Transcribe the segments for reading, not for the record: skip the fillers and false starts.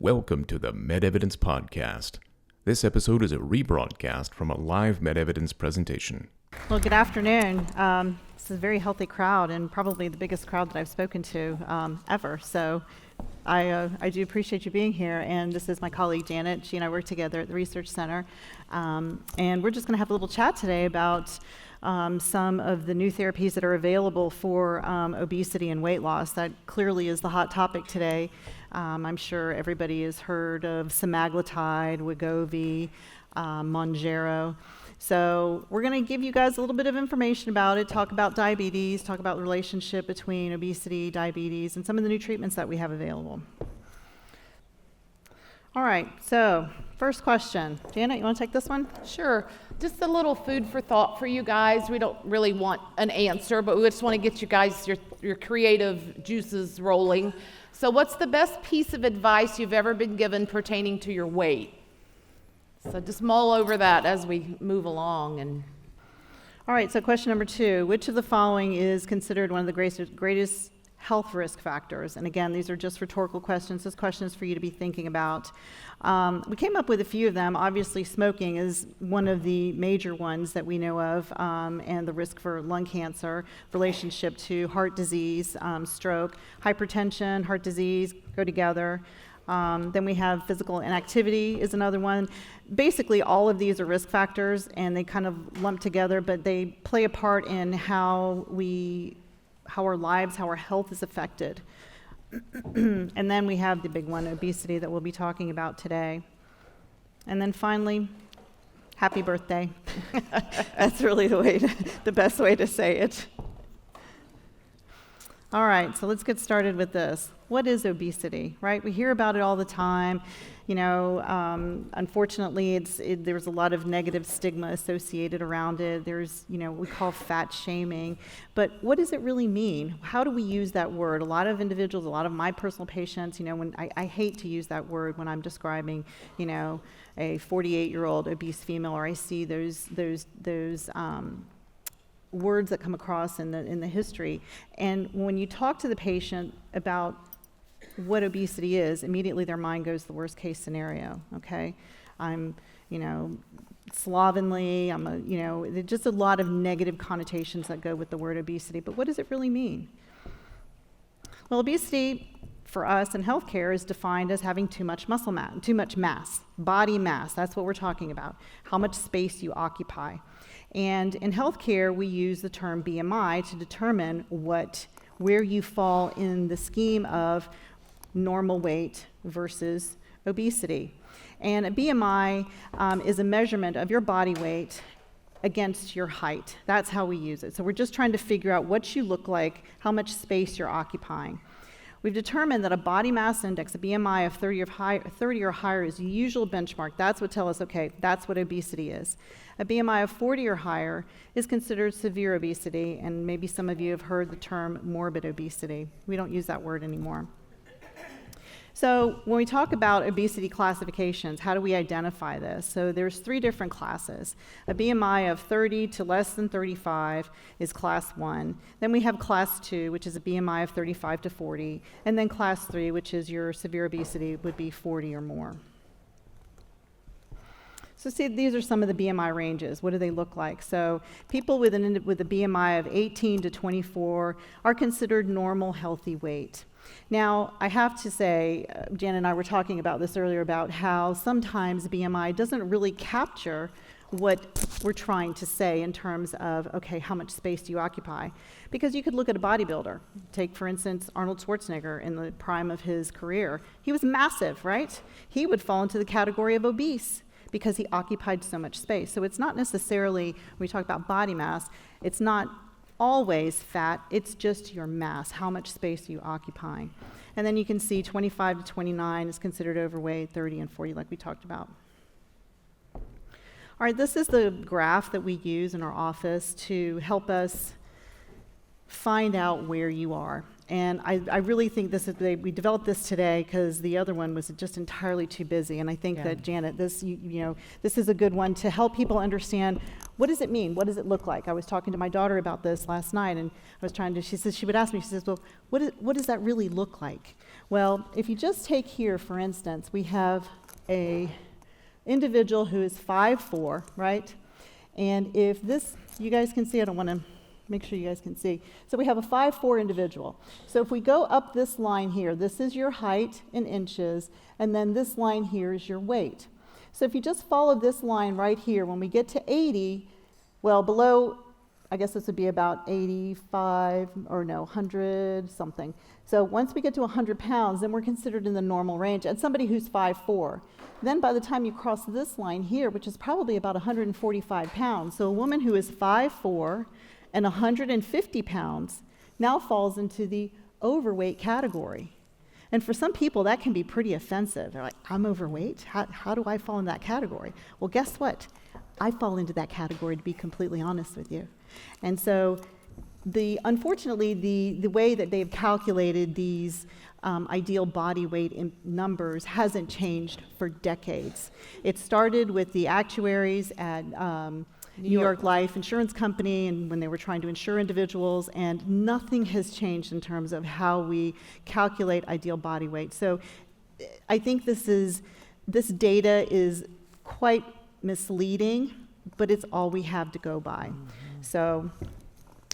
Welcome to the MedEvidence podcast. This episode is a rebroadcast from a live MedEvidence presentation. Well, good afternoon. This is a very healthy crowd and probably the biggest crowd that I've spoken to ever. So I do appreciate you being here. And this is my colleague Janet. She and I work together at the Research Center. And we're just going to have a little chat today about some of the new therapies that are available for obesity and weight loss. That clearly is the hot topic today. I'm sure everybody has heard of semaglutide, Wegovy, Mounjaro. So we're going to give you guys a little bit of information about it, talk about diabetes, talk about the relationship between obesity, diabetes, and some of the new treatments that we have available. All right, so first question. Janet, you want to take this one? Sure. Just a little food for thought for you guys. We don't really want an answer, but we just want to get you guys your creative juices rolling. So what's the best piece of advice you've ever been given pertaining to your weight? So just mull over that as we move along. All right, so question number 2. Which of the following is considered one of the greatest health risk factors? And again, these are just rhetorical questions. This question is for you to be thinking about. We came up with a few of them. Obviously, smoking is one of the major ones that we know of, and the risk for lung cancer, relationship to heart disease, stroke, hypertension, heart disease go together. Then we have physical inactivity is another one. Basically, all of these are risk factors, and they kind of lump together, but they play a part in how our lives, how our health is affected. And then we have the big one, obesity, that we'll be talking about today. And then finally, happy birthday. That's really the best way to say it. All right, so let's get started with this. What is obesity, right? We hear about it all the time. You know, unfortunately, there's a lot of negative stigma associated around it. There's, what we call fat shaming. But what does it really mean? How do we use that word? A lot of individuals, a lot of my personal patients, when I hate to use that word when I'm describing, a 48-year-old obese female, or I see those words that come across in the history. And when you talk to the patient about what obesity is, immediately their mind goes to the worst case scenario, okay? I'm, slovenly, there's just a lot of negative connotations that go with the word obesity. But what does it really mean? Well, obesity for us in healthcare is defined as having too much muscle mass, too much mass, body mass. That's what we're talking about, how much space you occupy. And in healthcare, we use the term BMI to determine where you fall in the scheme of normal weight versus obesity. And a BMI is a measurement of your body weight against your height. That's how we use it. So we're just trying to figure out what you look like, how much space you're occupying. We've determined that a body mass index, a BMI of 30 or higher, is the usual benchmark. That's what tells us, okay, that's what obesity is. A BMI of 40 or higher is considered severe obesity, and maybe some of you have heard the term morbid obesity. We don't use that word anymore. So when we talk about obesity classifications, how do we identify this? So there's 3 different classes. A BMI of 30 to less than 35 is class 1. Then we have class 2, which is a BMI of 35 to 40. And then class 3, which is your severe obesity, would be 40 or more. So see, these are some of the BMI ranges. What do they look like? So people with a BMI of 18 to 24 are considered normal, healthy weight. Now, I have to say, Jan and I were talking about this earlier, about how sometimes BMI doesn't really capture what we're trying to say in terms of, okay, how much space do you occupy? Because you could look at a bodybuilder. Take, for instance, Arnold Schwarzenegger in the prime of his career. He was massive, right? He would fall into the category of obese because he occupied so much space. So it's not necessarily, when we talk about body mass, it's not always fat, it's just your mass, how much space you occupy. And then you can see 25 to 29 is considered overweight, 30 and 40 like we talked about. All right, this is the graph that we use in our office to help us find out where you are. And I really think we developed this today because the other one was just entirely too busy. And I think that, Janet, this is a good one to help people understand, what does it mean? What does it look like? I was talking to my daughter about this last night, and she would ask me, she says, well, what does that really look like? Well, if you just take here, for instance, we have a individual who is 5'4", right? And if this, you guys can see, I don't want to make sure you guys can see. So we have a 5'4" individual. So if we go up this line here, this is your height in inches, and then this line here is your weight. So if you just follow this line right here, when we get to 80, well, below, I guess this would be about 85, or no, 100 something. So once we get to 100 pounds, then we're considered in the normal range, and somebody who's 5'4". Then by the time you cross this line here, which is probably about 145 pounds, so a woman who is 5'4" and 150 pounds now falls into the overweight category. And for some people, that can be pretty offensive. They're like, I'm overweight? How do I fall in that category? Well, guess what? I fall into that category, to be completely honest with you. And so, unfortunately, the way that they've calculated these ideal body weight numbers hasn't changed for decades. It started with the actuaries at New York Life Insurance Company, and when they were trying to insure individuals, and nothing has changed in terms of how we calculate ideal body weight. So I think this data is quite misleading, but it's all we have to go by. So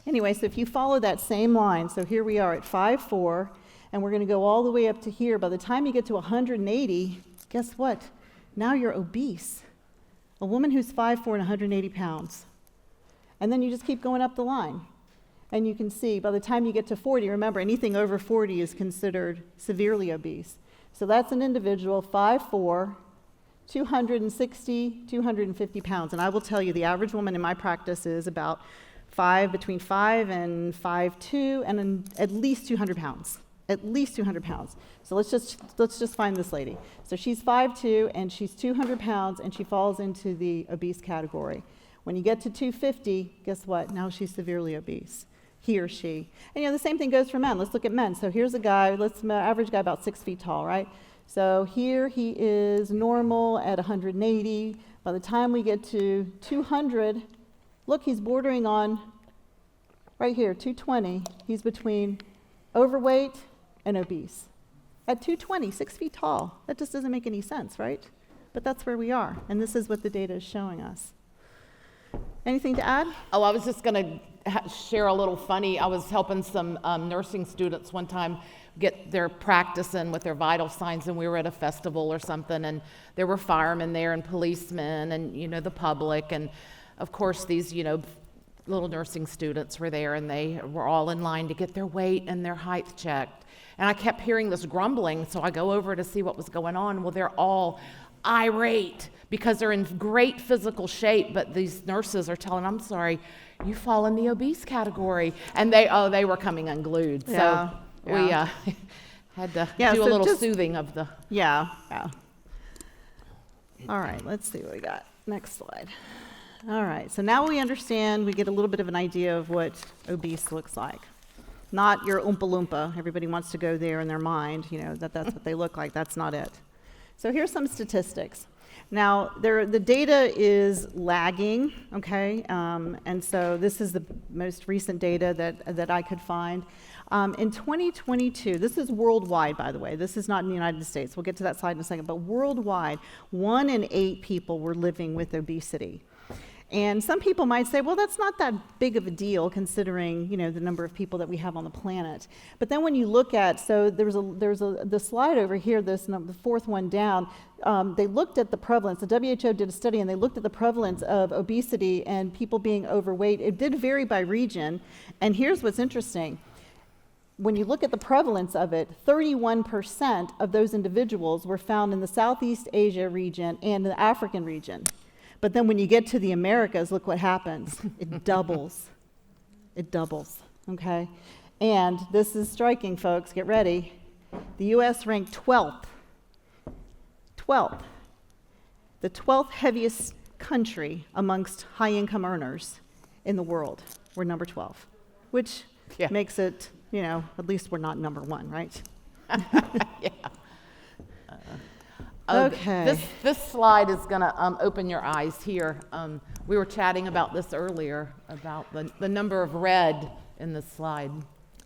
anyway, so if you follow that same line, so here we are at 5'4", and we're going to go all the way up to here. By the time you get to 180, guess what? Now you're obese. A woman who's 5'4" and 180 pounds. And then you just keep going up the line. And you can see by the time you get to 40, remember, anything over 40 is considered severely obese. So that's an individual, 5'4", 260, 250 pounds. And I will tell you, the average woman in my practice is about between 5 and 5'2", and at least 200 pounds. At least 200 pounds. So let's just find this lady. So she's 5'2", and she's 200 pounds, and she falls into the obese category. When you get to 250, guess what? Now she's severely obese, he or she. And the same thing goes for men. Let's look at men. So here's a guy, average guy about 6 feet tall, right? So here he is normal at 180. By the time we get to 200, look, he's bordering on, right here, 220. He's between overweight and obese. At 220, 6 feet tall. That just doesn't make any sense, right? But that's where we are, and this is what the data is showing us. Anything to add? Oh, I was just going to share a little funny. I was helping some nursing students one time get their practice in with their vital signs, and we were at a festival or something, and there were firemen there and policemen and, the public, and of course these, little nursing students were there, and they were all in line to get their weight and their height checked. And I kept hearing this grumbling, so I go over to see what was going on. Well, they're all irate because they're in great physical shape, but these nurses are telling them, I'm sorry, you fall in the obese category. And they were coming unglued. Yeah, so we had to do a little soothing of the... Yeah. All right, let's see what we got. Next slide. All right, so now we understand, we get a little bit of an idea of what obese looks like. Not your Oompa Loompa. Everybody wants to go there in their mind, that's what they look like. That's not it. So here's some statistics. Now, the data is lagging, okay? And so this is the most recent data that I could find. In 2022, this is worldwide, by the way. This is not in the United States. We'll get to that slide in a second. But worldwide, 1 in 8 people were living with obesity. And some people might say, well, that's not that big of a deal considering, the number of people that we have on the planet. But then when you look at, so the slide over here, the 4th one down, they looked at the prevalence. The WHO did a study, and they looked at the prevalence of obesity and people being overweight. It did vary by region. And here's what's interesting. When you look at the prevalence of it, 31% of those individuals were found in the Southeast Asia region and the African region. But then when you get to the Americas, look what happens. It doubles. It doubles, okay? And this is striking, folks. Get ready. The U.S. ranked 12th. 12th. The 12th heaviest country amongst high-income earners in the world. We're number 12, which makes it, at least we're not number 1, right? Yeah. Okay. This slide is going to open your eyes here. We were chatting about this earlier, about the number of red in this slide.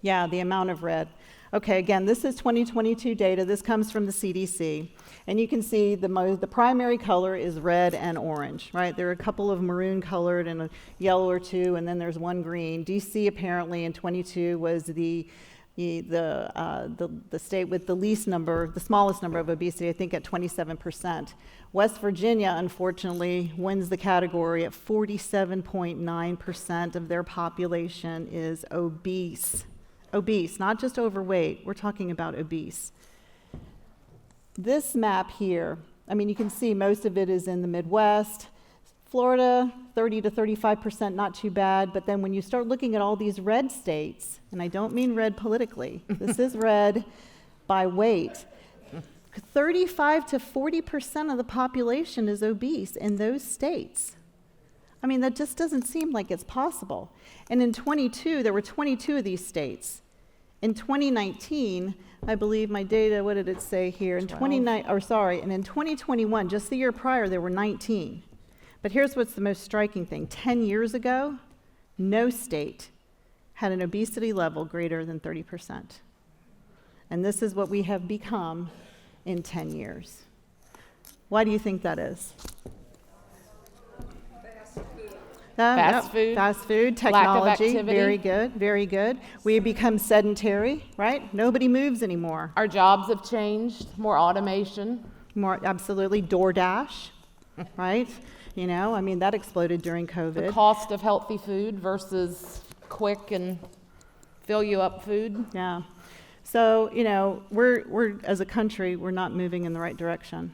Yeah, the amount of red. Okay, again, this is 2022 data. This comes from the CDC. And you can see the primary color is red and orange, right? There are a couple of maroon colored and a yellow or two, and then there's one green. DC apparently in 22 was the state with the smallest number of obesity, I think at 27%. West Virginia, unfortunately, wins the category at 47.9% of their population is obese. Obese, not just overweight, we're talking about obese. This map here, I mean, you can see most of it is in the Midwest. Florida, 30 to 35%, not too bad, but then when you start looking at all these red states, and I don't mean red politically, this is red by weight, 35 to 40% of the population is obese in those states. I mean, that just doesn't seem like it's possible. And in 22, there were 22 of these states. In 2019, I believe my data, what did it say here? In 2021, just the year prior, there were 19. But here's what's the most striking thing. 10 years ago, no state had an obesity level greater than 30%. And this is what we have become in 10 years. Why do you think that is? Fast food. Fast food, technology, very good, very good. We become sedentary, right? Nobody moves anymore. Our jobs have changed, more automation. More, absolutely, DoorDash, right? You know, I mean, that exploded during COVID. The cost of healthy food versus quick and fill you up food. Yeah. So, you know, we're as a country, we're not moving in the right direction.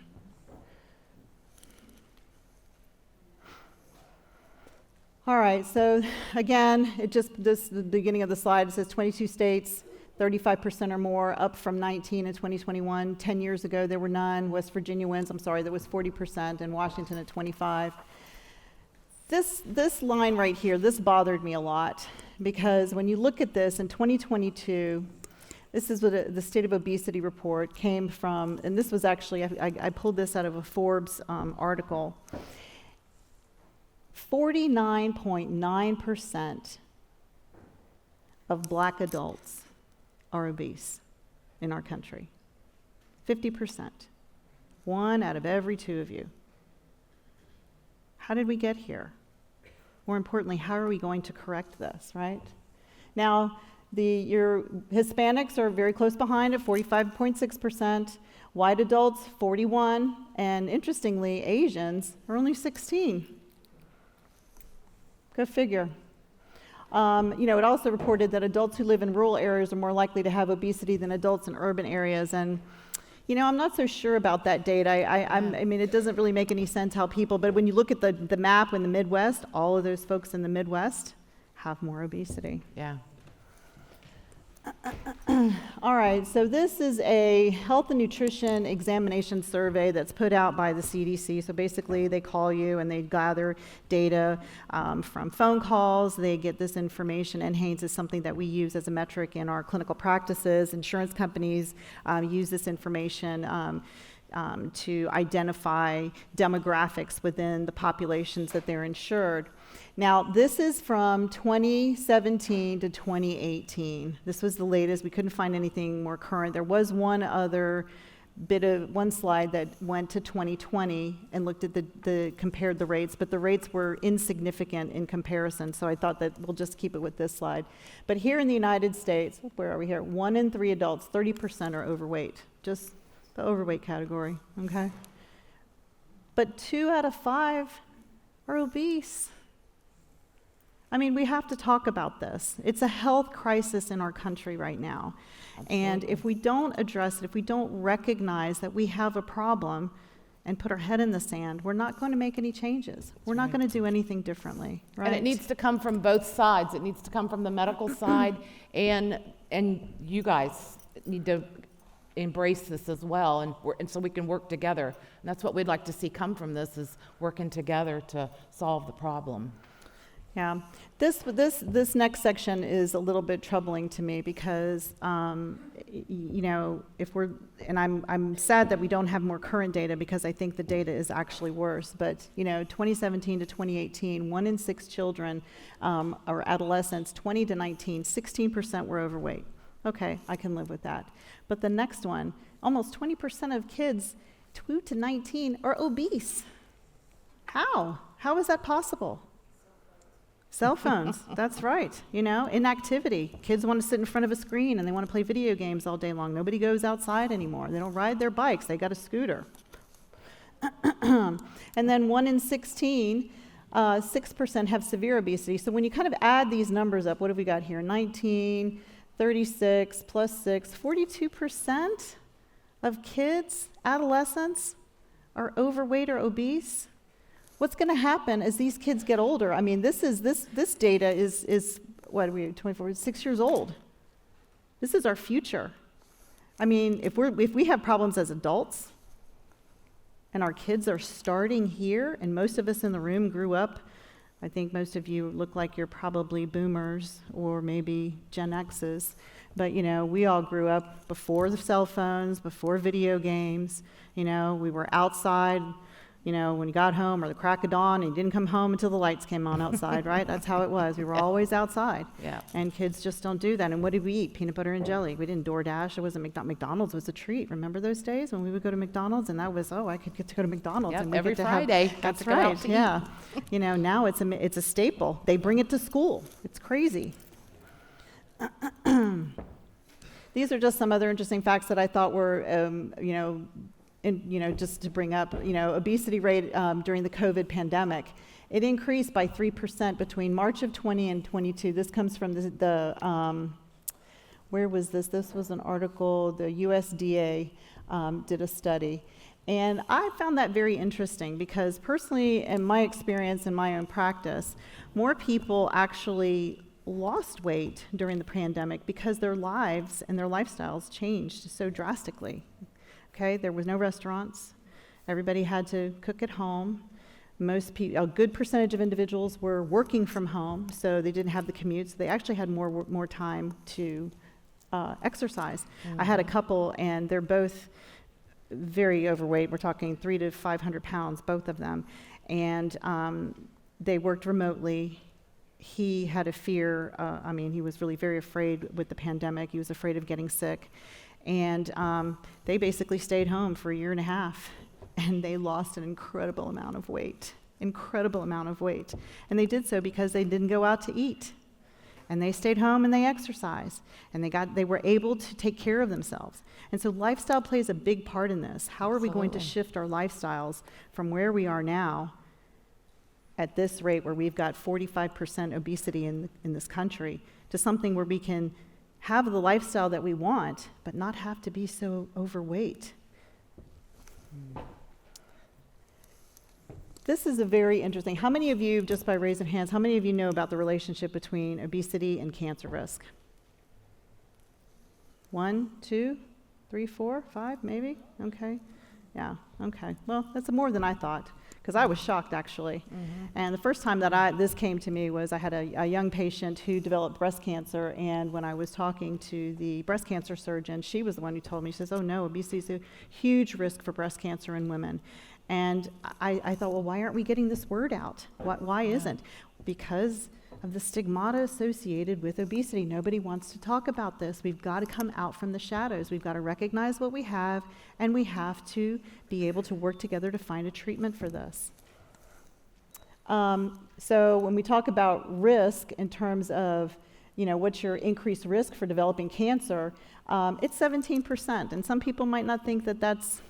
All right, so again, the beginning of the slide, it says 22 states, 35% or more, up from 19 in 2021. 10 years ago, there were none. West Virginia wins, there was 40%, and Washington at 25. This line right here, this bothered me a lot, because when you look at this in 2022, this is what the State of Obesity report came from, and this was actually, I pulled this out of a Forbes article. 49.9% of black adults are obese in our country. 50%. 1 out of every 2 of you. How did we get here? More importantly, how are we going to correct this, right? Now, your Hispanics are very close behind at 45.6%. White adults, 41%. And interestingly, Asians are only 16%. Go figure. It also reported that adults who live in rural areas are more likely to have obesity than adults in urban areas. And, I'm not so sure about that data. I mean, it doesn't really make any sense how but when you look at the map in the Midwest, all of those folks in the Midwest have more obesity. Yeah. All right, so this is a health and nutrition examination survey that's put out by the CDC. So basically, they call you and they gather data from phone calls. They get this information, and HANES is something that we use as a metric in our clinical practices. Insurance companies use this information to identify demographics within the populations that they're insured. Now, this is from 2017 to 2018. This was the latest. We couldn't find anything more current. There was one slide that went to 2020 and looked at compared the rates, but the rates were insignificant in comparison, so I thought that we'll just keep it with this slide. But here in the United States, where are we here? 1 in 3 adults, 30% are overweight, just the overweight category, okay? But 2 out of 5 are obese. I mean, we have to talk about this. It's a health crisis in our country right now. Absolutely. And if we don't address it, if we don't recognize that we have a problem and put our head in the sand, we're not going to make any changes. We're not going to do anything differently, right? And it needs to come from both sides. It needs to come from the medical side, and you guys need to embrace this as well, and so we can work together. And that's what we'd like to see come from this, is working together to solve the problem. Yeah, this next section is a little bit troubling to me because, I'm sad that we don't have more current data because I think the data is actually worse. But 2017 to 2018, 1 in 6 children or adolescents, 20 to 19, 16% were overweight. Okay, I can live with that. But the next one, almost 20% of kids 2 to 19 are obese. How? How is that possible? Cell phones, that's right. Inactivity. Kids want to sit in front of a screen and they want to play video games all day long. Nobody goes outside anymore. They don't ride their bikes. They got a scooter. And then 1 in 16, 6% have severe obesity. So when you kind of add these numbers up, what have we got here? 19, 36, plus 6, 42% of kids, adolescents, are overweight or obese. What's going to happen as these kids get older? I mean, this data is what are we, 24, 6 years old. This is our future. I mean, if we have problems as adults, and our kids are starting here, and most of us in the room grew up, I think most of you look like you're probably boomers or maybe Gen X's, but we all grew up before the cell phones, before video games. We were outside, when you got home or the crack of dawn, and you didn't come home until the lights came on outside, right? That's how it was. We were always outside. Yeah. And kids just don't do that. And what did we eat? Peanut butter and jelly. We didn't DoorDash. It wasn't McDonald's was a treat. Remember those days when we would go to McDonald's and that was, I could get to go to McDonald's. Yep, and we every get to Friday. Have, that's right, yeah. Now it's a staple. They bring it to school. It's crazy. These are just some other interesting facts that I thought were, just to bring up, obesity rate during the COVID pandemic, it increased by 3% between March of 20 and 22. This comes from where was this? This was an article, the USDA did a study. And I found that very interesting because personally, in my experience, in my own practice, more people actually lost weight during the pandemic because their lives and their lifestyles changed so drastically. Okay, there was no restaurants. Everybody had to cook at home. A good percentage of individuals were working from home, so they didn't have the commute. So they actually had more time to exercise. Mm-hmm. I had a couple, and they're both very overweight. We're talking 300 to 500 pounds, both of them, and they worked remotely. He had a fear. He was really very afraid with the pandemic. He was afraid of getting sick. And they basically stayed home for a year and a half, and they lost an incredible amount of weight. And they did so because they didn't go out to eat. And they stayed home and they exercised. And they were able to take care of themselves. And so lifestyle plays a big part in this. How are we going to shift our lifestyles from where we are now at this rate where we've got 45% obesity in this country to something where we can have the lifestyle that we want, but not have to be so overweight. This is a very interesting. How many of you, just by raise of hands, how many of you know about the relationship between obesity and cancer risk? 1, 2, 3, 4, 5, maybe? Okay. Yeah, okay. Well, that's more than I thought, because I was shocked, actually. Mm-hmm. And the first time that this came to me was I had a young patient who developed breast cancer, and when I was talking to the breast cancer surgeon, she was the one who told me, she says, oh no, obesity is a huge risk for breast cancer in women. And I thought, well, why aren't we getting this word out? Why isn't? Because of the stigmata associated with obesity. Nobody wants to talk about this. We've got to come out from the shadows. We've got to recognize what we have, and we have to be able to work together to find a treatment for this. So when we talk about risk in terms of, what's your increased risk for developing cancer, it's 17%. And some people might not think that that's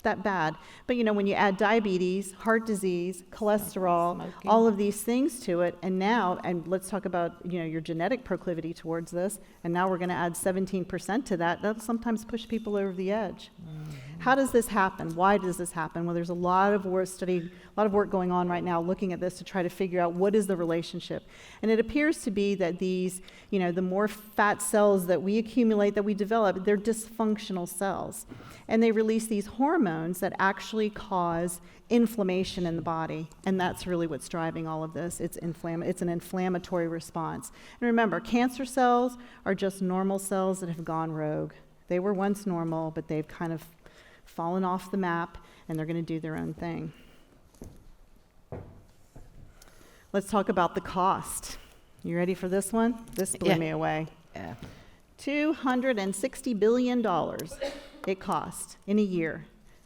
that bad. But when you add diabetes, heart disease, cholesterol, smoking, all of these things to it, and let's talk about your genetic proclivity towards this, and now we're going to add 17% to that. That'll sometimes push people over the edge. Mm-hmm. How does this happen? Why does this happen? Well, there's a lot of work going on right now looking at this to try to figure out what is the relationship. And it appears to be that these, the more fat cells that we accumulate, that we develop, they're dysfunctional cells. And they release these hormones that actually cause inflammation in the body. And that's really what's driving all of this. It's an inflammatory response. And remember, cancer cells are just normal cells that have gone rogue. They were once normal, but they've kind of fallen off the map, and they're going to do their own thing. Let's talk about the cost. You ready for this one? This blew me away. Yeah. $260 billion it costs in a year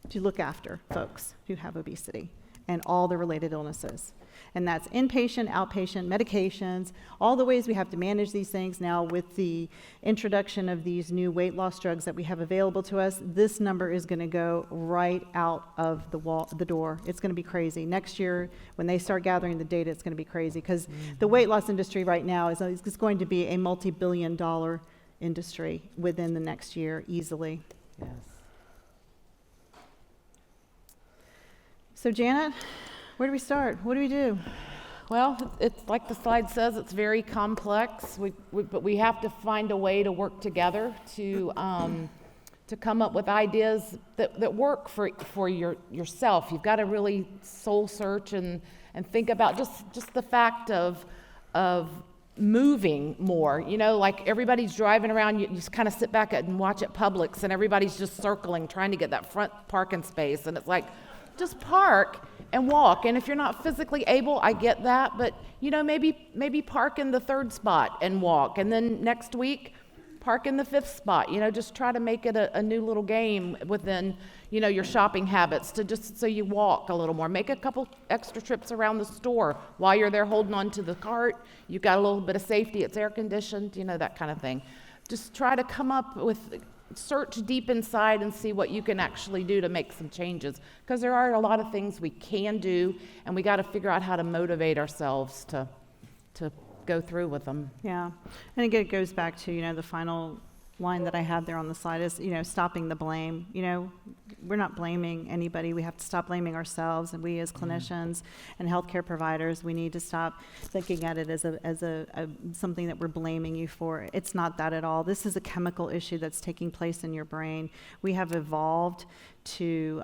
to look after folks who have obesity and all the related illnesses. And that's inpatient, outpatient, medications, all the ways we have to manage these things. Now with the introduction of these new weight loss drugs that we have available to us, this number is going to go right out of the door. It's going to be crazy. Next year, when they start gathering the data, it's going to be crazy because the weight loss industry right now is going to be a multi-billion-dollar industry within the next year easily. Yes. So Janet, where do we start? What do we do? Well, it's like the slide says, it's very complex, but we have to find a way to work together to come up with ideas that work for yourself. You've got to really soul search and think about just the fact of moving more. You know, like everybody's driving around, you just kind of sit back and watch at Publix, and everybody's just circling, trying to get that front parking space, and it's like, just park and walk. And if you're not physically able, I get that, but you know, maybe park in the third spot and walk, and then next week park in the fifth spot. You know, just try to make it a new little game within, you know, your shopping habits, to just so you walk a little more. Make a couple extra trips around the store while you're there holding on to the cart. You've got a little bit of safety, it's air conditioned, you know, that kind of thing. Just try to come up with, search deep inside and see what you can actually do to make some changes, because there are a lot of things we can do, and we got to figure out how to motivate ourselves to go through with them. Yeah, and again, it goes back to, you know, the final line that I had there on the slide is, you know, stopping the blame. You know, we're not blaming anybody. We have to stop blaming ourselves, and we as clinicians and healthcare providers, we need to stop thinking at it as a something that we're blaming you for. It's not that at all. This is a chemical issue that's taking place in your brain. We have evolved to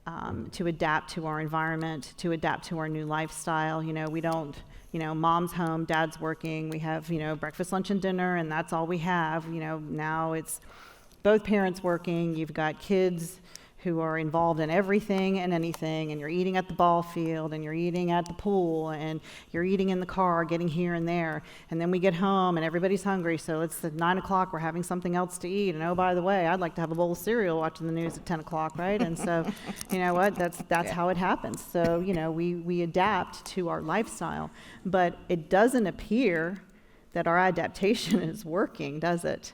adapt to our environment, to adapt to our new lifestyle. You know, we don't, you know, mom's home, dad's working, we have, you know, breakfast, lunch, and dinner, and that's all we have. You know, now it's both parents working, you've got kids who are involved in everything and anything, and you're eating at the ball field, and you're eating at the pool, and you're eating in the car, getting here and there, and then we get home and everybody's hungry, so it's at 9 o'clock, we're having something else to eat, and oh, by the way, I'd like to have a bowl of cereal watching the news at 10 o'clock, right? And so, you know what, that's how it happens. So, you know, we adapt to our lifestyle, but it doesn't appear that our adaptation is working, does it?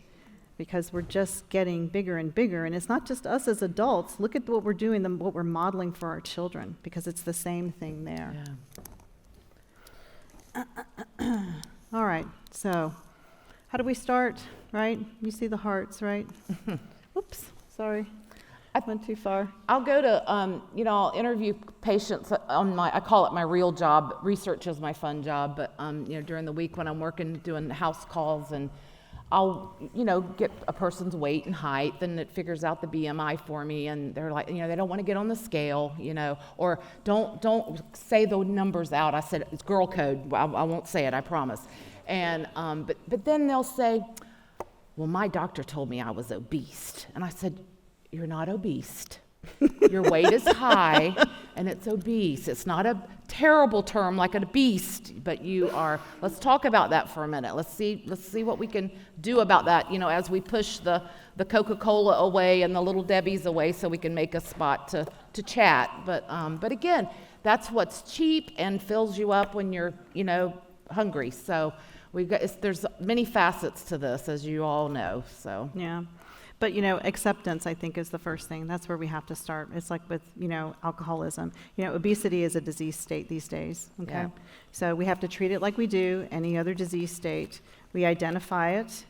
Because we're just getting bigger and bigger, and it's not just us as adults. Look at what we're doing, what we're modeling for our children, because it's the same thing there. Yeah. All right, so how do we start, right? You see the hearts, right? Oops, sorry, I went too far. I'll go to, you know, I'll interview patients on I call it my real job. Research is my fun job, but, you know, during the week when I'm working, doing house calls, and I'll, you know, get a person's weight and height, and it figures out the BMI for me, and they're like, you know, they don't want to get on the scale, you know, or don't say the numbers out. I said, it's girl code. I won't say it, I promise. And, but then they'll say, well, my doctor told me I was obese. And I said, you're not obese. Your weight is high, and it's obese. It's not a terrible term like a beast, but you are. Let's talk about that for a minute. Let's see what we can do about that. You know, as we push the Coca-Cola away and the Little Debbies away, so we can make a spot to chat. But again, that's what's cheap and fills you up when you're, you know, hungry. So there's many facets to this, as you all know. So yeah. But, you know, acceptance, I think, is the first thing. That's where we have to start. It's like with, you know, alcoholism. You know, obesity is a disease state these days, okay? Yeah. So we have to treat it like we do any other disease state. We identify it,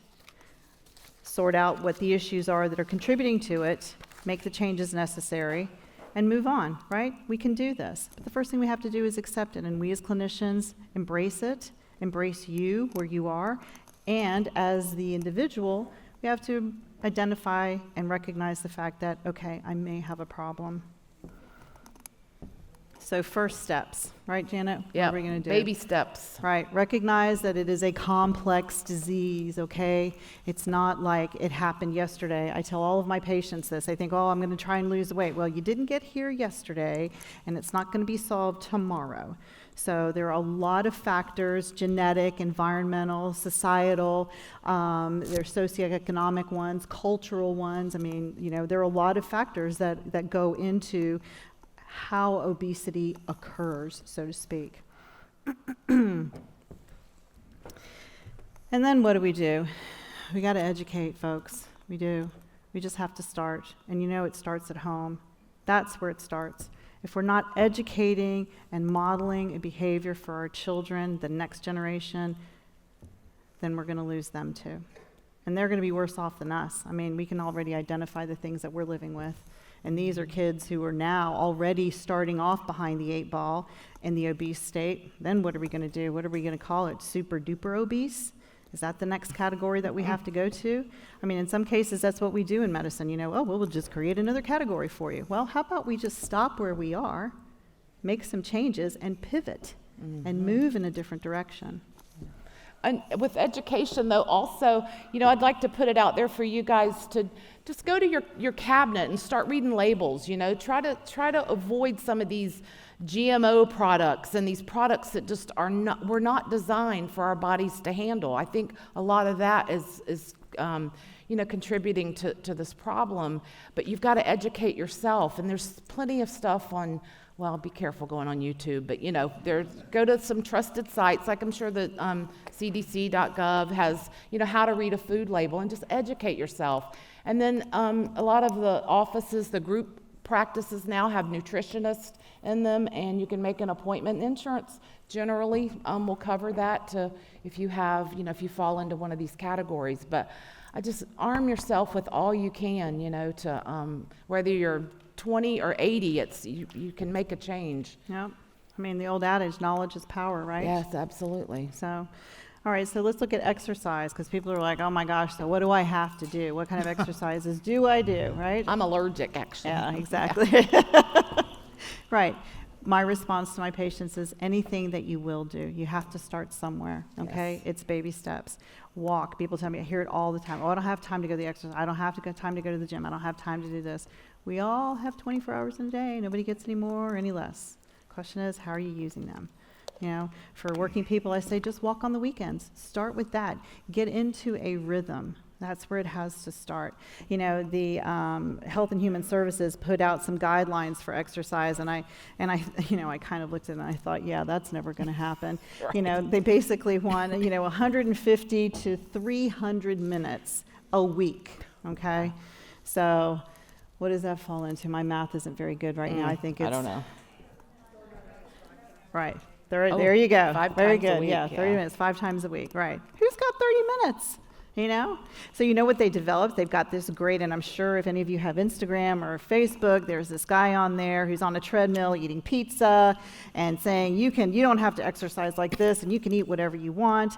sort out what the issues are that are contributing to it, make the changes necessary, and move on, right? We can do this. But the first thing we have to do is accept it, and we as clinicians embrace it, embrace you where you are, and as the individual, we have to identify and recognize the fact that, okay, I may have a problem. So first steps, right, Janet? Yeah, What are we going to do? baby steps. Right. Recognize that it is a complex disease, okay? It's not like it happened yesterday. I tell all of my patients this. They think, oh, I'm going to try and lose weight. Well, you didn't get here yesterday, and it's not going to be solved tomorrow. So there are a lot of factors, genetic, environmental, societal, there's socioeconomic ones, cultural ones. I mean, there are a lot of factors that go into how obesity occurs, so to speak. And then what do? We got to educate folks. We do. We just have to start. And it starts at home. That's where it starts. If we're not educating and modeling a behavior for our children, the next generation, then we're going to lose them too. And they're going to be worse off than us. I mean, we can already identify the things that we're living with. And these are kids who are now already starting off behind the 8 ball in the obese state. Then what are we going to do? What are we going to call it? Super duper obese? Is that the next category that we have to go to? I mean, in some cases, that's what we do in medicine. We'll just create another category for you. Well, how about we just stop where we are, make some changes, and pivot and move in a different direction? And with education, though, also, I'd like to put it out there for you guys to just go to your cabinet and start reading labels. Try to avoid some of these GMO products and these products that just were not designed for our bodies to handle. I think a lot of that is contributing to this problem. But you've got to educate yourself, and there's plenty of stuff on. Well, be careful going on YouTube, but go to some trusted sites, like I'm sure that CDC.gov has, how to read a food label, and just educate yourself. And then a lot of the offices, the group practices now have nutritionists in them, and you can make an appointment. Insurance generally will cover that if you have, if you fall into one of these categories. But I just arm yourself with all you can, to whether you're 20 or 80, you can make a change. Yeah. I mean, the old adage, knowledge is power, right? Yes, absolutely. So, all right, so let's look at exercise, because people are like, oh my gosh, so what do I have to do? What kind of exercises do I do, right? I'm allergic, actually. Yeah, exactly. Right. My response to my patients is anything that you will do, you have to start somewhere, okay? Yes. It's baby steps. Walk. People tell me, I hear it all the time. Oh, I don't have time to go to the exercise. I don't have time to go to the gym. I don't have time to do this. We all have 24 hours in a day. Nobody gets any more or any less. Question is, how are you using them? For working people, I say just walk on the weekends. Start with that. Get into a rhythm. That's where it has to start. The Health and Human Services put out some guidelines for exercise, and I kind of looked at it and I thought, yeah, that's never going to happen. Right. They basically want 150 to 300 minutes a week. Okay, so what does that fall into? My math isn't very good right now. I think it's. I don't know. Right. There you go. Very good. Week, yeah, 30 minutes, 5 times a week. Right. Who's got 30 minutes? So what they developed? They've got this great, and I'm sure if any of you have Instagram or Facebook, there's this guy on there who's on a treadmill eating pizza and saying you don't have to exercise like this and you can eat whatever you want.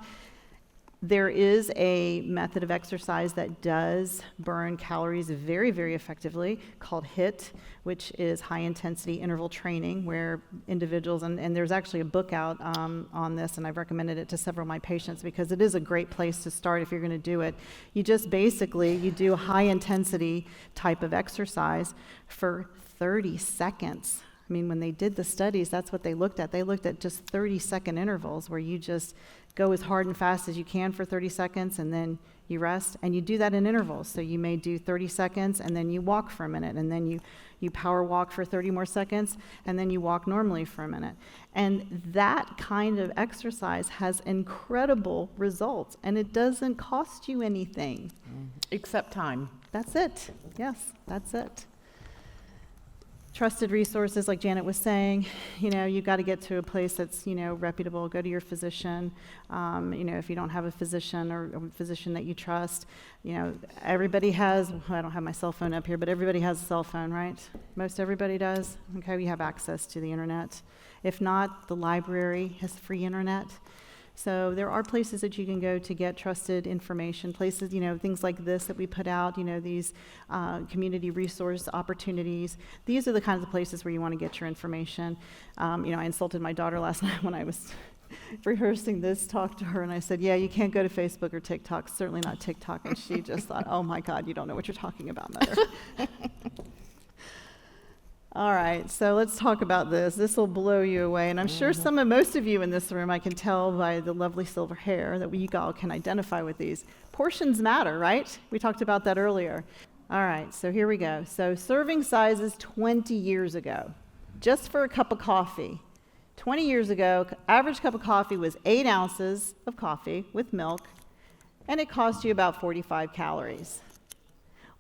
There is a method of exercise that does burn calories very, very effectively called HIIT, which is high intensity interval training, where individuals, and there's actually a book out on this, and I've recommended it to several of my patients because it is a great place to start if you're going to do it. You just you do a high intensity type of exercise for 30 seconds. I mean, when they did the studies, that's what they looked at. They looked at just 30-second intervals where you just go as hard and fast as you can for 30 seconds and then you rest. And you do that in intervals. So you may do 30 seconds and then you walk for a minute and then you power walk for 30 more seconds and then you walk normally for a minute. And that kind of exercise has incredible results and it doesn't cost you anything. Except time. That's it. Yes, that's it. Trusted resources, like Janet was saying, you've got to get to a place that's, reputable. Go to your physician. If you don't have a physician or a physician that you trust, everybody has, I don't have my cell phone up here, but everybody has a cell phone, right? Most everybody does. Okay, we have access to the internet. If not, the library has free internet. So there are places that you can go to get trusted information, places, things like this that we put out, these community resource opportunities. These are the kinds of places where you want to get your information. I insulted my daughter last night when I was rehearsing this talk to her, and I said, yeah, you can't go to Facebook or TikTok, certainly not TikTok. And she just thought, oh my God, you don't know what you're talking about, Mother. All right, so let's talk about this. This will blow you away, and I'm sure most of you in this room, I can tell by the lovely silver hair that you all can identify with these. Portions matter, right? We talked about that earlier. All right, so here we go. So serving sizes 20 years ago, just for a cup of coffee. 20 years ago, average cup of coffee was 8 ounces of coffee with milk, and it cost you about 45 calories.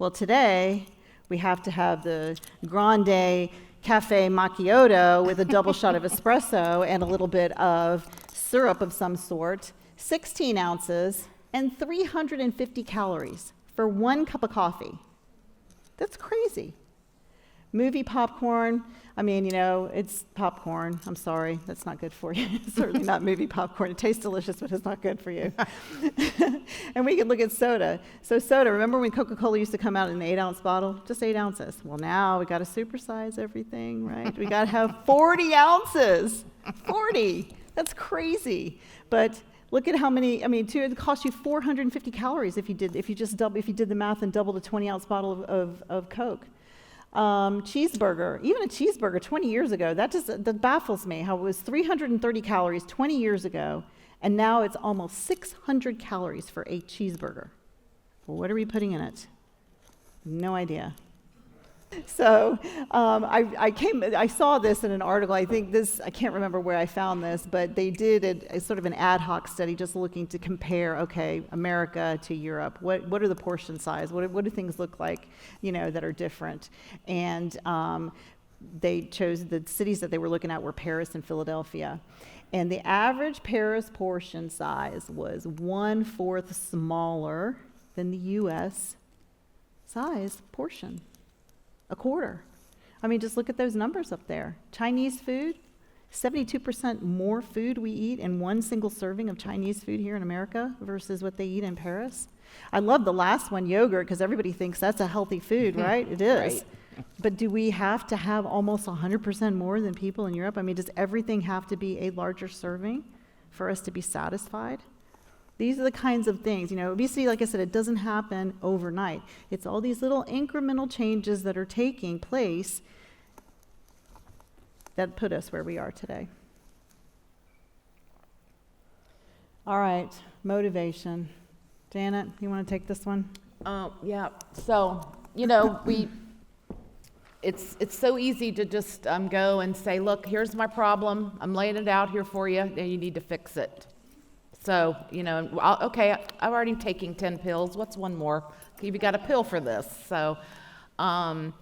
Well, today, we have to have the grande cafe macchiato with a double shot of espresso and a little bit of syrup of some sort, 16 ounces, and 350 calories for 1 cup of coffee. That's crazy. Movie popcorn, it's popcorn. I'm sorry, that's not good for you. It's certainly not movie popcorn. It tastes delicious, but it's not good for you. And we can look at soda. So soda, remember when Coca-Cola used to come out in an 8-ounce bottle? Just 8 ounces. Well, now we got to supersize everything, right? We got to have 40 ounces. 40. That's crazy. But look at how many. It cost you 450 calories if you did the math and doubled a 20-ounce bottle of Coke. Cheeseburger, even a cheeseburger 20 years ago, that baffles me how it was 330 calories 20 years ago, and now it's almost 600 calories for a cheeseburger. Well, what are we putting in it? No idea. So I saw this in an article. I can't remember where I found this, but they did a sort of an ad hoc study just looking to compare, America to Europe. What are the portion size? What do things look like, that are different? And they chose the cities that they were looking at were Paris and Philadelphia. And the average Paris portion size was 1/4 smaller than the U.S. size portion. A quarter. Just look at those numbers up there. Chinese food, 72% more food we eat in one single serving of Chinese food here in America versus what they eat in Paris. I love the last one, yogurt, because everybody thinks that's a healthy food, right? It is. Right. But do we have to have almost 100% more than people in Europe? Does everything have to be a larger serving for us to be satisfied? These are the kinds of things, obesity, like I said, it doesn't happen overnight. It's all these little incremental changes that are taking place that put us where we are today. All right, motivation. Janet, you want to take this one? Yeah, so, it's so easy to just go and say, look, here's my problem. I'm laying it out here for you, and you need to fix it. So, I'm already taking 10 pills. What's one more? You've got a pill for this. So, and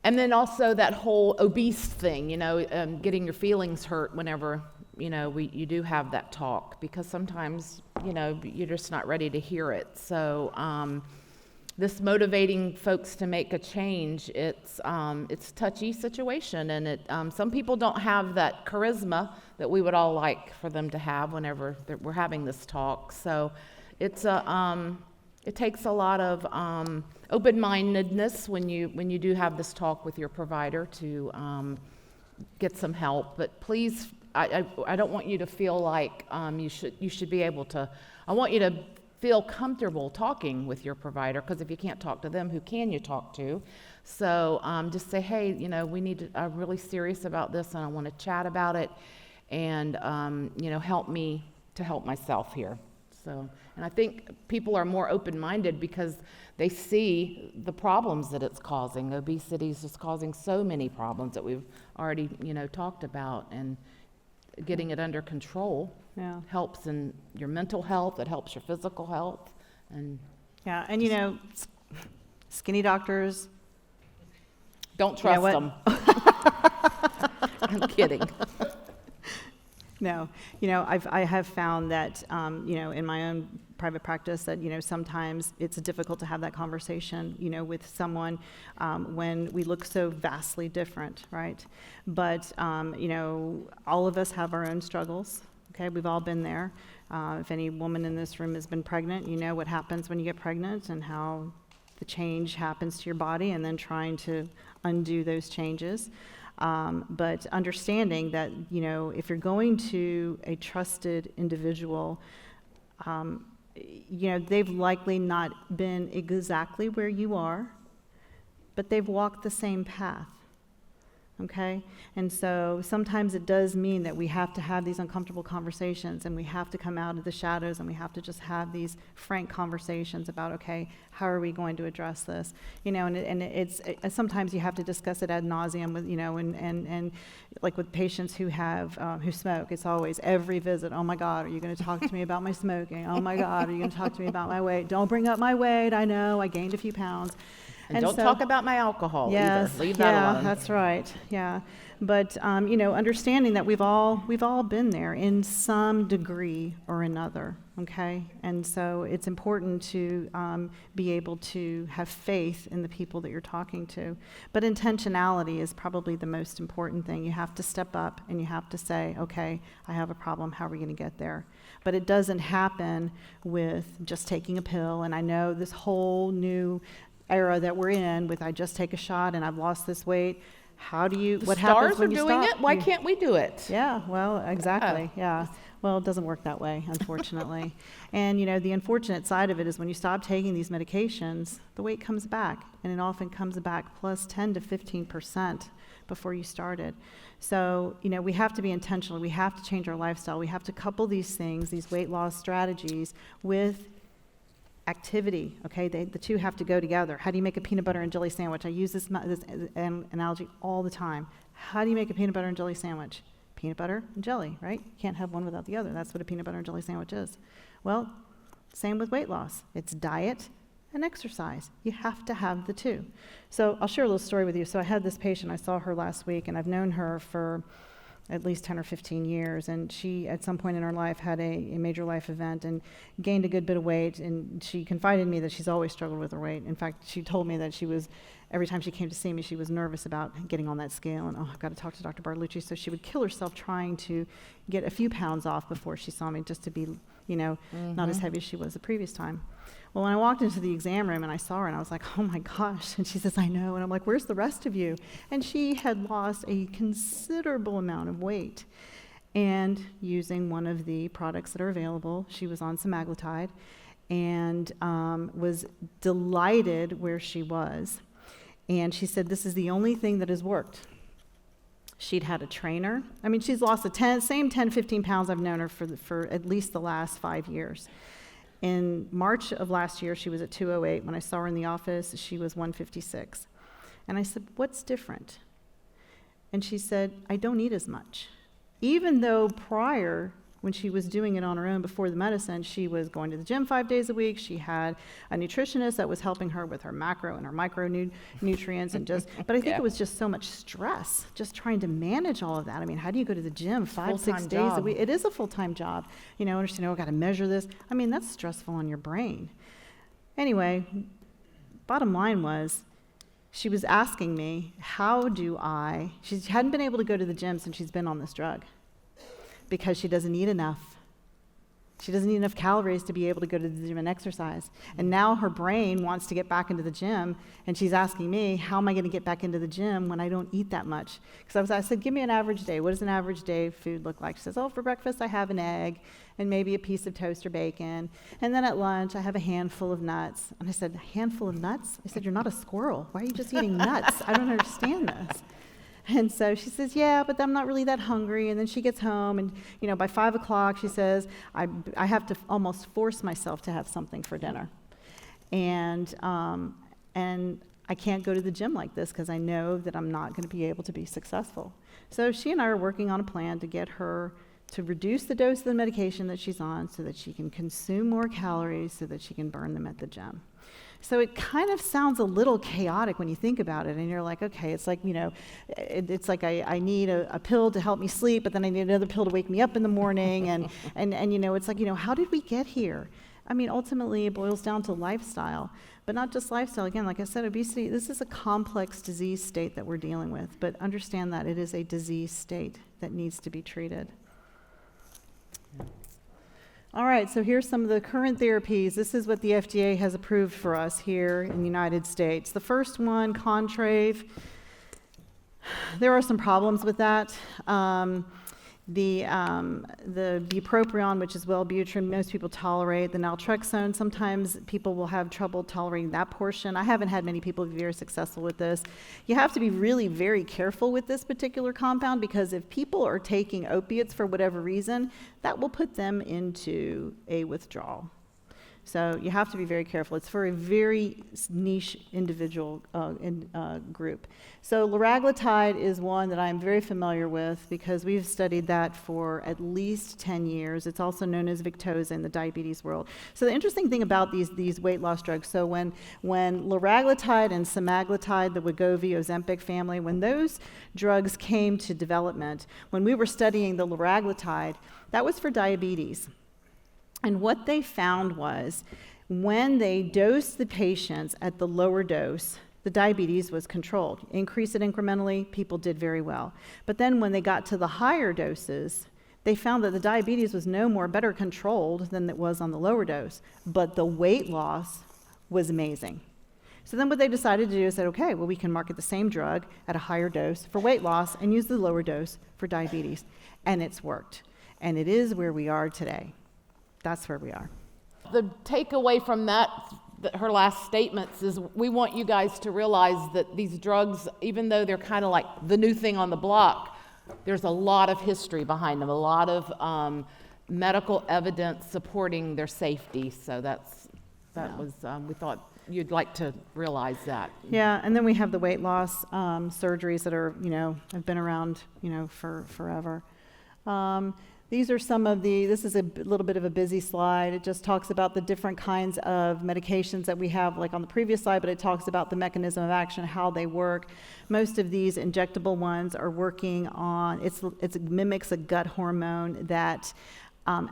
then also that whole obese thing, getting your feelings hurt whenever, you do have that talk, because sometimes, you're just not ready to hear it. So, this motivating folks to make a change, it's a touchy situation, and some people don't have that charisma that we would all like for them to have whenever we're having this talk. So it takes a lot of open-mindedness when you do have this talk with your provider to get some help. But please, I don't want you to feel like you should be able to. I want you to feel comfortable talking with your provider, because if you can't talk to them, who can you talk to? So just say, hey, I'm really serious about this, and I want to chat about it, and help me to help myself here. So, and I think people are more open-minded because they see the problems that it's causing. Obesity is just causing so many problems that we've already, talked about, and getting it under control helps in your mental health. It helps your physical health, and skinny doctors. Don't trust them. I'm kidding. No, I have found that, in my own private practice that, sometimes it's difficult to have that conversation, with someone when we look so vastly different, right? But, all of us have our own struggles. Okay, we've all been there. If any woman in this room has been pregnant, you know what happens when you get pregnant and how the change happens to your body, and then trying to undo those changes. But understanding that, you know, if you're going to a trusted individual, you know, they've likely not been exactly where you are, but they've walked the same path. Okay? And so sometimes it does mean that we have to have these uncomfortable conversations, and we have to come out of the shadows, and we have to just have these frank conversations about, okay, how are we going to address this? You know, and it's sometimes you have to discuss it ad nauseum with, you know, and like with patients who have, who smoke, it's always every visit, oh my God, are you going to talk to me about my smoking? Oh my God, are you going to talk to me about my weight? Don't bring up my weight, I know, I gained a few pounds. And don't talk about my alcohol yes, either. Leave that alone. Yeah, that's right. Yeah, but you know, understanding that we've all been there in some degree or another. Okay, and so it's important to be able to have faith in the people that you're talking to. But intentionality is probably the most important thing. You have to step up and you have to say, okay, I have a problem. How are we going to get there? But it doesn't happen with just taking a pill. And I know this whole new era that we're in with I just take a shot and I've lost this weight. What happens when you stop? Stars are doing it. Why can't we do it? Yeah, well, exactly. Yeah. Well, it doesn't work that way, unfortunately. And, you know, the unfortunate side of it is when you stop taking these medications, the weight comes back, and it often comes back plus 10 to 15% before you started. So, you know, we have to be intentional. We have to change our lifestyle. We have to couple these things, these weight loss strategies, with activity. Okay, the two have to go together. How do you make a peanut butter and jelly sandwich? I use this analogy all the time. How do you make a peanut butter and jelly sandwich? Peanut butter and jelly, right? You can't have one without the other. That's what a peanut butter and jelly sandwich is. Well, same with weight loss. It's diet and exercise. You have to have the two. So I'll share a little story with you. So I had this patient, I saw her last week, and I've known her for at least 10 or 15 years, and she, at some point in her life, had a major life event and gained a good bit of weight, and she confided in me that she's always struggled with her weight. In fact, she told me that every time she came to see me, she was nervous about getting on that scale, and I've got to talk to Dr. Bartilucci, so she would kill herself trying to get a few pounds off before she saw me, just to be, you know, not as heavy as she was the previous time. Well, when I walked into the exam room and I saw her, and I was like, oh my gosh, and she says, I know, and I'm like, where's the rest of you? And she had lost a considerable amount of weight, and using one of the products that are available, she was on semaglutide, and was delighted where she was. And she said, this is the only thing that has worked. She'd had a trainer. I mean, she's lost the same 10, 15 pounds I've known her for at least the last 5 years. In March of last year, she was at 208. When I saw her in the office, she was 156. And I said, what's different? And she said, I don't eat as much. Even though prior, when she was doing it on her own before the medicine, she was going to the gym 5 days a week. She had a nutritionist that was helping her with her macro and her micro nutrients, and but I think it was just so much stress, just trying to manage all of that. I mean, how do you go to the gym 5, 6 days a week? It is a full-time job. You know, I've got to measure this. I mean, that's stressful on your brain. Anyway, bottom line was, she was asking me, she hadn't been able to go to the gym since she's been on this drug, because she doesn't eat enough. She doesn't eat enough calories to be able to go to the gym and exercise. And now her brain wants to get back into the gym, and she's asking me, how am I going to get back into the gym when I don't eat that much? Because I said, give me an average day. What does an average day food look like? She says, for breakfast I have an egg and maybe a piece of toast or bacon. And then at lunch I have a handful of nuts. And I said, a handful of nuts? I said, you're not a squirrel. Why are you just eating nuts? I don't understand this. And so she says, yeah, but I'm not really that hungry. And then she gets home, and, you know, by 5 o'clock, she says, I have to almost force myself to have something for dinner. And I can't go to the gym like this because I know that I'm not going to be able to be successful. So she and I are working on a plan to get her to reduce the dose of the medication that she's on so that she can consume more calories so that she can burn them at the gym. So it kind of sounds a little chaotic when you think about it, and you're like, okay, it's like, you know, it's like I need a pill to help me sleep, but then I need another pill to wake me up in the morning, and you know, it's like, you know, how did we get here? I mean, ultimately it boils down to lifestyle, but not just lifestyle. Again, like I said, obesity, this is a complex disease state that we're dealing with, but understand that it is a disease state that needs to be treated. All right, so here's some of the current therapies. This is what the FDA has approved for us here in the United States. The first one, Contrave, there are some problems with that. The bupropion, which is Wellbutrin, most people tolerate. The naltrexone, sometimes people will have trouble tolerating that portion. I haven't had many people be very successful with this. You have to be really very careful with this particular compound, because if people are taking opiates for whatever reason, that will put them into a withdrawal. So you have to be very careful. It's for a very niche individual group. So liraglutide is one that I'm very familiar with because we've studied that for at least 10 years. It's also known as Victoza in the diabetes world. So the interesting thing about these weight loss drugs, so when liraglutide and semaglutide, the Wegovy, Ozempic family, when those drugs came to development, when we were studying the liraglutide, that was for diabetes. And what they found was when they dosed the patients at the lower dose, the diabetes was controlled. Increase it incrementally, people did very well. But then when they got to the higher doses, they found that the diabetes was no more better controlled than it was on the lower dose, but the weight loss was amazing. So then what they decided to do is said, okay, well, we can market the same drug at a higher dose for weight loss and use the lower dose for diabetes. And it's worked. And it is where we are today. That's where we are. The takeaway from that, her last statements, is we want you guys to realize that these drugs, even though they're kind of like the new thing on the block, there's a lot of history behind them, a lot of medical evidence supporting their safety. So we thought you'd like to realize that. Yeah, and then we have the weight loss surgeries that are, have been around, for forever. These are some of this is a little bit of a busy slide. It just talks about the different kinds of medications that we have, like on the previous slide, but it talks about the mechanism of action, how they work. Most of these injectable ones are working on, it mimics a gut hormone that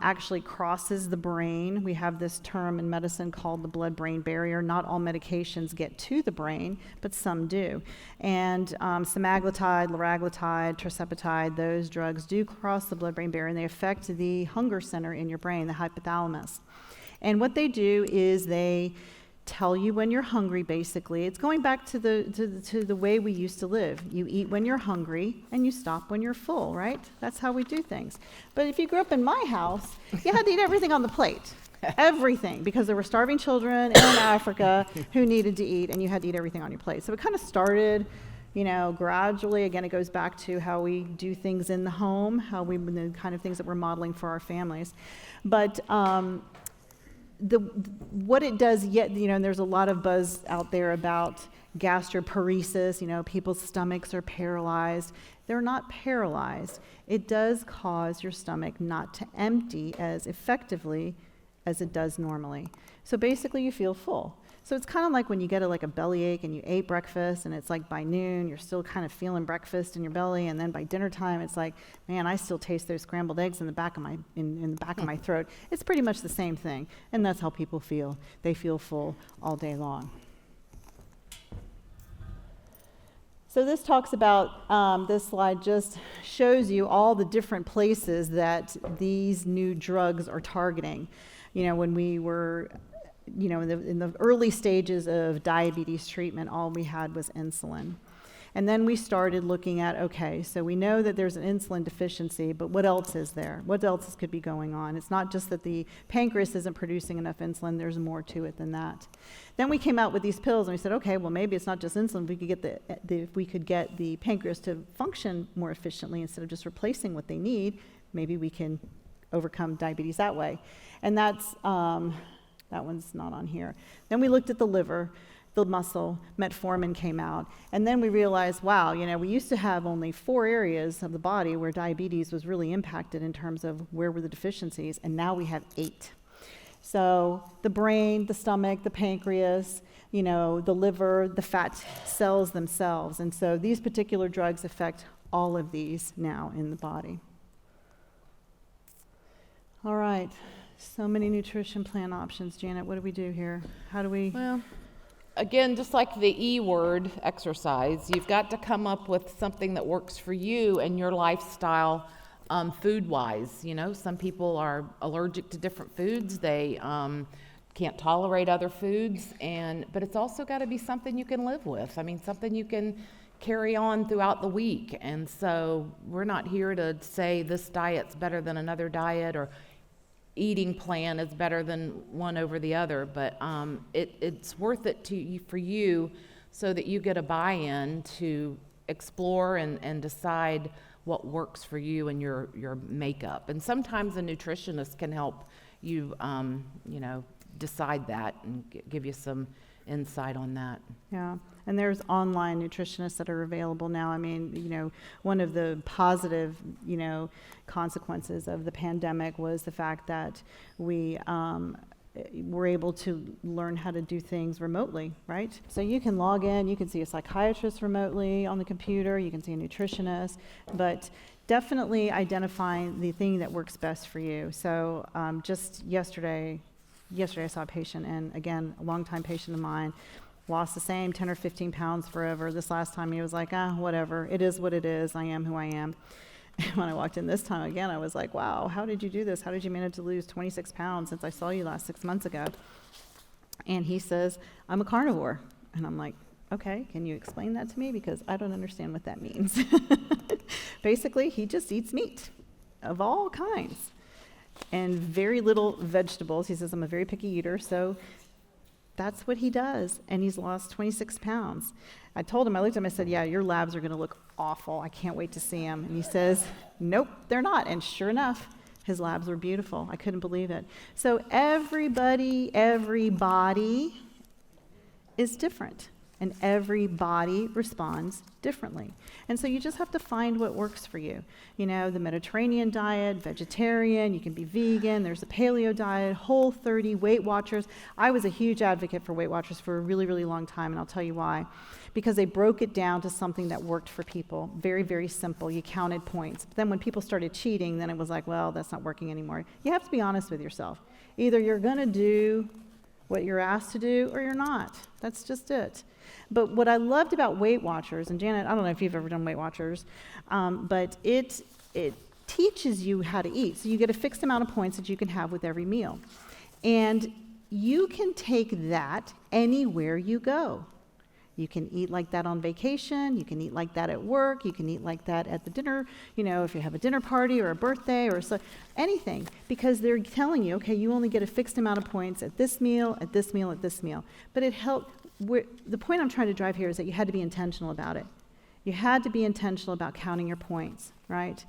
actually crosses the brain. We have this term in medicine called the blood-brain barrier. Not all medications get to the brain, but some do. And semaglutide, liraglutide, tirzepatide, those drugs do cross the blood-brain barrier, and they affect the hunger center in your brain, the hypothalamus. And what they do is they tell you when you're hungry, basically. It's going back to the way we used to live. You eat when you're hungry and you stop when you're full, right? That's how we do things. But if you grew up in my house, you had to eat everything on the plate. Everything, because there were starving children in Africa who needed to eat, and you had to eat everything on your plate. So it kind of started, gradually. Again, it goes back to how we do things in the home, the kind of things that we're modeling for our families. But what it does yet, and there's a lot of buzz out there about gastroparesis, people's stomachs are paralyzed. They're not paralyzed. It does cause your stomach not to empty as effectively as it does normally. So basically you feel full. So it's kind of like when you get a bellyache and you ate breakfast and it's like by noon you're still kind of feeling breakfast in your belly, and then by dinner time it's like, man, I still taste those scrambled eggs in the back of my throat. It's pretty much the same thing, and that's how people feel. They feel full all day long. So this talks about, this slide just shows you all the different places that these new drugs are targeting. When we were in the early stages of diabetes treatment, all we had was insulin. And then we started looking at, okay, so we know that there's an insulin deficiency, but what else is there? What else could be going on? It's not just that the pancreas isn't producing enough insulin, there's more to it than that. Then we came out with these pills and we said, okay, well maybe it's not just insulin, if we could get the pancreas to function more efficiently instead of just replacing what they need, maybe we can overcome diabetes that way. And that's, that one's not on here. Then we looked at the liver, the muscle, metformin came out, and then we realized, wow, we used to have only 4 areas of the body where diabetes was really impacted in terms of where were the deficiencies, and now we have 8. So the brain, the stomach, the pancreas, the liver, the fat cells themselves, and so these particular drugs affect all of these now in the body. All right. So many nutrition plan options. Janet, what do we do here? How do we? Well, again, just like the E word, exercise, you've got to come up with something that works for you and your lifestyle food-wise. Some people are allergic to different foods. They can't tolerate other foods, but it's also got to be something you can live with. I mean, something you can carry on throughout the week. And so we're not here to say this diet's better than another diet or eating plan is better than one over the other, but it's worth it for you so that you get a buy-in to explore and decide what works for you and your makeup. And sometimes a nutritionist can help you, decide that and give you some insight on that. Yeah, and there's online nutritionists that are available now. I mean, one of the positive, consequences of the pandemic was the fact that we were able to learn how to do things remotely, right? So you can log in, you can see a psychiatrist remotely on the computer, you can see a nutritionist, but definitely identifying the thing that works best for you. So just yesterday I saw a patient, and again, a longtime patient of mine, lost the same 10 or 15 pounds forever. This last time he was like, whatever, it is what it is, I am who I am. And when I walked in this time again, I was like, wow, how did you do this? How did you manage to lose 26 pounds since I saw you last 6 months ago? And he says, I'm a carnivore. And I'm like, okay, can you explain that to me? Because I don't understand what that means. Basically, he just eats meat of all kinds and very little vegetables. He says, I'm a very picky eater, so that's what he does, and he's lost 26 pounds. I told him, I looked at him, I said, yeah, your labs are going to look awful. I can't wait to see them. And he says, nope, they're not. And sure enough, his labs were beautiful. I couldn't believe it. So everybody is different, and everybody responds differently. And so you just have to find what works for you. The Mediterranean diet, vegetarian, you can be vegan, there's a paleo diet, Whole30, Weight Watchers. I was a huge advocate for Weight Watchers for a really, really long time, and I'll tell you why. Because they broke it down to something that worked for people. Very, very simple. You counted points. But then when people started cheating, then it was like, well, that's not working anymore. You have to be honest with yourself. Either you're going to do what you're asked to do or you're not. That's just it. But what I loved about Weight Watchers, and Janet, I don't know if you've ever done Weight Watchers, but it teaches you how to eat. So you get a fixed amount of points that you can have with every meal. And you can take that anywhere you go. You can eat like that on vacation, you can eat like that at work, you can eat like that at the dinner, if you have a dinner party or a birthday or anything, because they're telling you, okay, you only get a fixed amount of points at this meal, at this meal, at this meal. But it helped. The point I'm trying to drive here is that you had to be intentional about it. You had to be intentional about counting your points, right?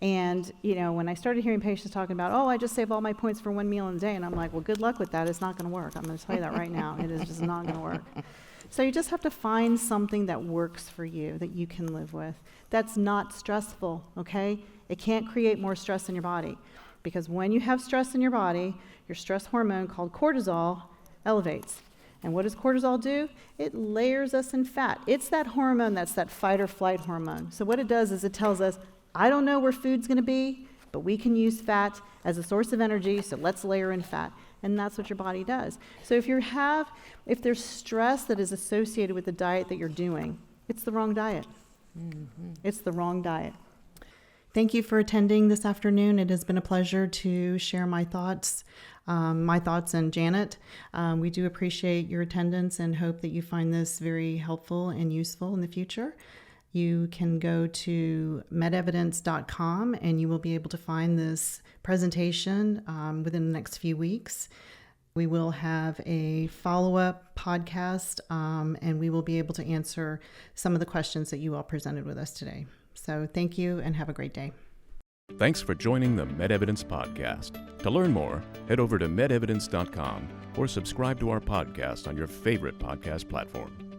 And, when I started hearing patients talking about, I just save all my points for one meal in a day, and I'm like, well, good luck with that. It's not going to work. I'm going to tell you that right now. It is just not going to work. So you just have to find something that works for you, that you can live with. That's not stressful, okay? It can't create more stress in your body, because when you have stress in your body, your stress hormone called cortisol elevates. And what does cortisol do? It layers us in fat. It's that hormone that's that fight or flight hormone. So what it does is it tells us, I don't know where food's going to be, but we can use fat as a source of energy, so let's layer in fat. And that's what your body does. So if there's stress that is associated with the diet that you're doing, it's the wrong diet. Mm-hmm. It's the wrong diet. Thank you for attending this afternoon. It has been a pleasure to share my thoughts and Janet. We do appreciate your attendance and hope that you find this very helpful and useful in the future. You can go to MedEvidence.com and you will be able to find this presentation within the next few weeks. We will have a follow-up podcast and we will be able to answer some of the questions that you all presented with us today. So thank you and have a great day. Thanks for joining the MedEvidence podcast. To learn more, head over to MedEvidence.com or subscribe to our podcast on your favorite podcast platform.